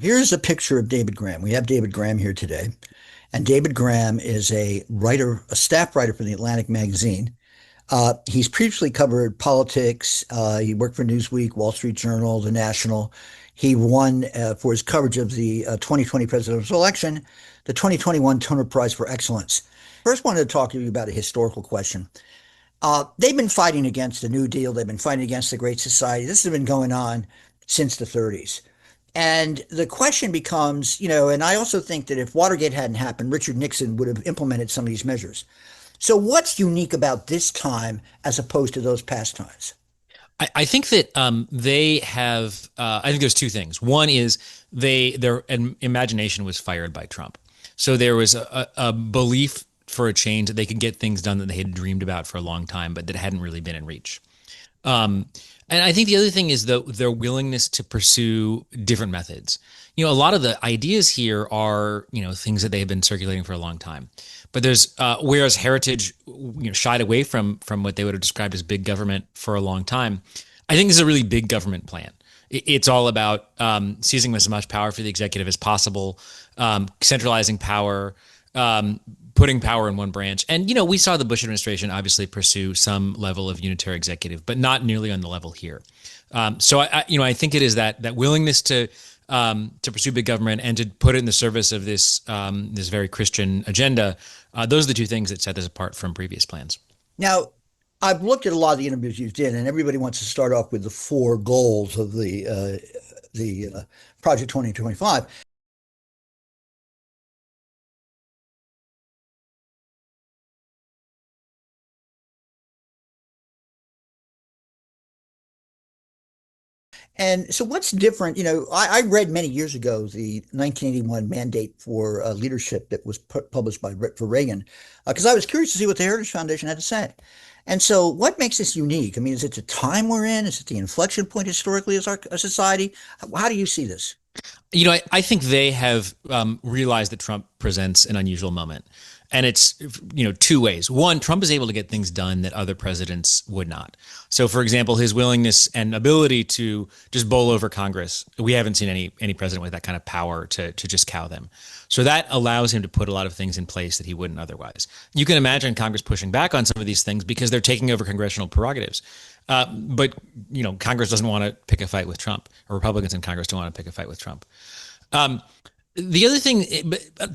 Here's a picture of David Graham. We have David Graham here today. And David Graham is a writer, a staff writer for the Atlantic magazine. He's previously covered politics. He worked for Newsweek, Wall Street Journal, The National. He won for his coverage of the 2020 presidential election, the 2021 Turner Prize for Excellence. First, wanted to talk to you about a historical question. They've been fighting against the New Deal. They've been fighting against the Great Society. This has been going on since the 30s. And the question becomes, and I also think that if Watergate hadn't happened, Richard Nixon would have implemented some of these measures. So what's unique about this time as opposed to those past times? I think that they have. I think there's two things. One is their imagination was fired by Trump, so there was a belief for a change that they could get things done that they had dreamed about for a long time, but that hadn't really been in reach. And I think the other thing is their willingness to pursue different methods. A lot of the ideas here are, things that they have been circulating for a long time. But there's whereas Heritage, shied away from what they would have described as big government for a long time. I think this is a really big government plan. It's all about seizing as much power for the executive as possible, centralizing power, putting power in one branch. And, we saw the Bush administration obviously pursue some level of unitary executive, but not nearly on the level here. So I think it is that willingness to pursue big government and to put it in the service of this very Christian agenda. Those are the two things that set this apart from previous plans. Now, I've looked at a lot of the interviews you did, and everybody wants to start off with the four goals of the Project 2025. And so, what's different? I read many years ago the 1981 mandate for leadership that was published for Reagan, because I was curious to see what the Heritage Foundation had to say. And so, what makes this unique? I mean, is it the time we're in? Is it the inflection point historically as our society? How do you see this? I think they have realized that Trump presents an unusual moment. And it's, two ways. One, Trump is able to get things done that other presidents would not. So, for example, his willingness and ability to just bowl over Congress. We haven't seen any president with that kind of power to just cow them. So that allows him to put a lot of things in place that he wouldn't otherwise. You can imagine Congress pushing back on some of these things because they're taking over congressional prerogatives. But Congress doesn't want to pick a fight with Trump, or Republicans in Congress don't want to pick a fight with Trump. The other thing,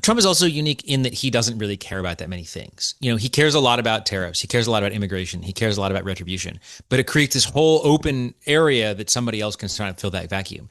Trump is also unique in that he doesn't really care about that many things. He cares a lot about tariffs. He cares a lot about immigration. He cares a lot about retribution. But it creates this whole open area that somebody else can try to fill that vacuum.